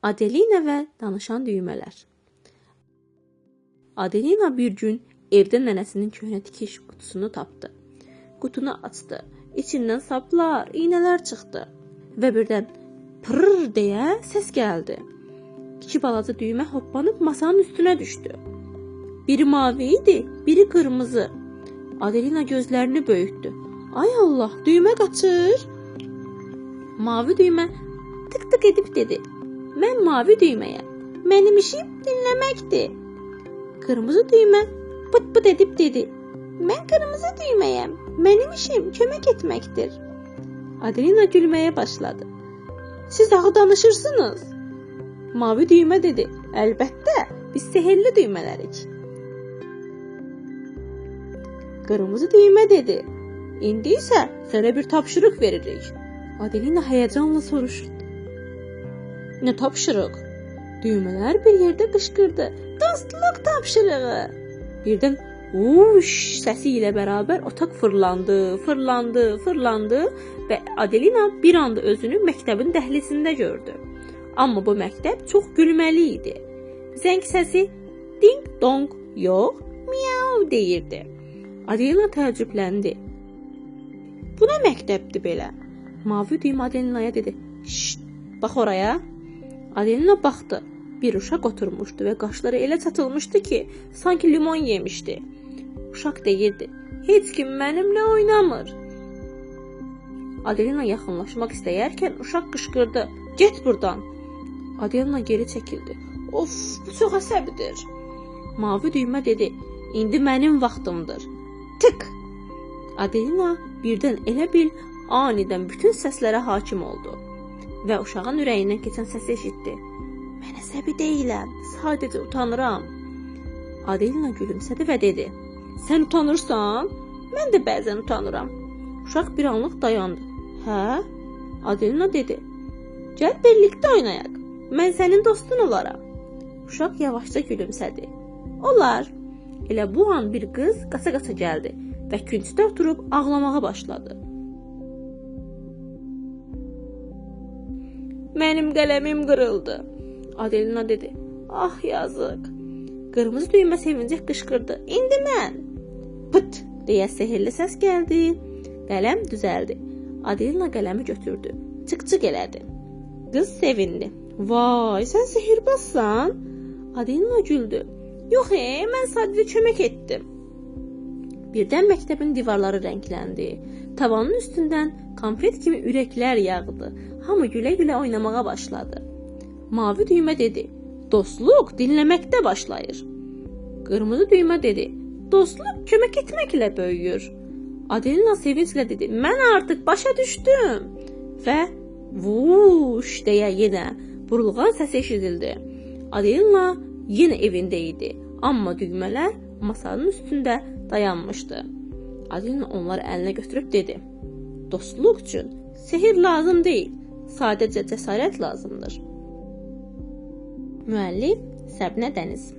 Adelina və danışan düymələr. Adelina bir gün evdə nənəsinin köhnə tikiş qutusunu tapdı. Qutunu açdı. İçindən saplar, iynələr çıxdı və birdən pırr deyə səs gəldi. İki balaca düymə hoppanıb masanın üstünə düşdü. Biri mavi idi, biri qırmızı. Adelina gözlərini böyütdü. Ay Allah, düymə qaçır. Mavi düymə tık-tık edib dedi. Mən mavi düyməyəm. Mənim işim dinləməkdir. Qırmızı düymə pıt-pıt edib dedi. Mən qırmızı düyməyəm. Mənim işim kömək etməkdir. Adelina gülməyə başladı. Siz axı danışırsınız. Mavi düymə dedi. Əlbəttə, biz sehirli düymələrik. Qırmızı düymə dedi. İndi isə sənə bir tapşırıq veririk. Adelina həyəcanla soruşdu. Nə tapşırıq? Düymələr bir yerdə qışqırdı. Dostluq tapşırığı. Birdən uş səsi ilə bərabər otaq fırlandı və Adelina bir anda özünü məktəbin dəhlizində gördü. Amma bu məktəb çox gülməli idi. Zəng səsi ding dong, yox, miau deyirdi. Adelina təəccübləndi. Bu nə məktəbdir belə? Mavi düymə Adelinaya dedi. Şşt, bax oraya. Adelina baxdı. Bir uşaq oturmuşdu və qaşları elə çatılmışdı ki, sanki limon yemişdi. Uşaq deyirdi, heç kim mənimlə oynamır. Adelina yaxınlaşmaq istəyərkən uşaq qışqırdı, get buradan. Adelina geri çəkildi. Of, bu çox əsəbidir. Mavi düymə dedi, indi mənim vaxtımdır. Tık! Adelina birdən elə bil anidən bütün səslərə hakim oldu və uşağın ürəyindən keçən səsi eşitdi. Mən əsəbi deyiləm, sadəcə utanıram. Adelina gülümsədi və dedi, sən utanırsan? Mən də bəzən utanıram. Uşaq bir anlıq dayandı. Hə? Adelina dedi, gəl birlikdə oynayaq. Mən sənin dostun olaram. Uşaq yavaşca gülümsədi. Olar. Elə bu an bir qız qaça-qaça gəldi və küncdə oturub ağlamağa başladı. Mənim qələmim qırıldı. Adelina dedi. Ah yazıq. Qırmızı düymə sevincək qışqırdı. İndi mən. Pıt deyə sehirli səs gəldi. Qələm düzəldi. Adelina qələmi götürdü. Çık-çık elədi. Qız sevindi. Vay, sən sehirbazsan? Adelina güldü. Yox, mən sadəcə kömək etdim. Birdən məktəbin divarları rəngləndi. Tavanın üstündən konfet kimi ürəklər yağdı. Hamı gülə-gülə oynamağa başladı. Mavi düymə dedi, dostluq dinləməkdə başlayır. Qırmızı düymə dedi, dostluq kömək etməklə böyüyür. Adelina sevinclə dedi, mən artıq başa düşdüm. Və vuş deyə yenə burulğan səs eşidildi. Adelina yenə evində idi, amma düymələr masanın üstündə dayanmışdı. Adelina onları əlinə götürüb dedi, dostluq üçün sehir lazım deyil, sadəcə cəsarət lazımdır. Müəllif Səbinə Dəniz.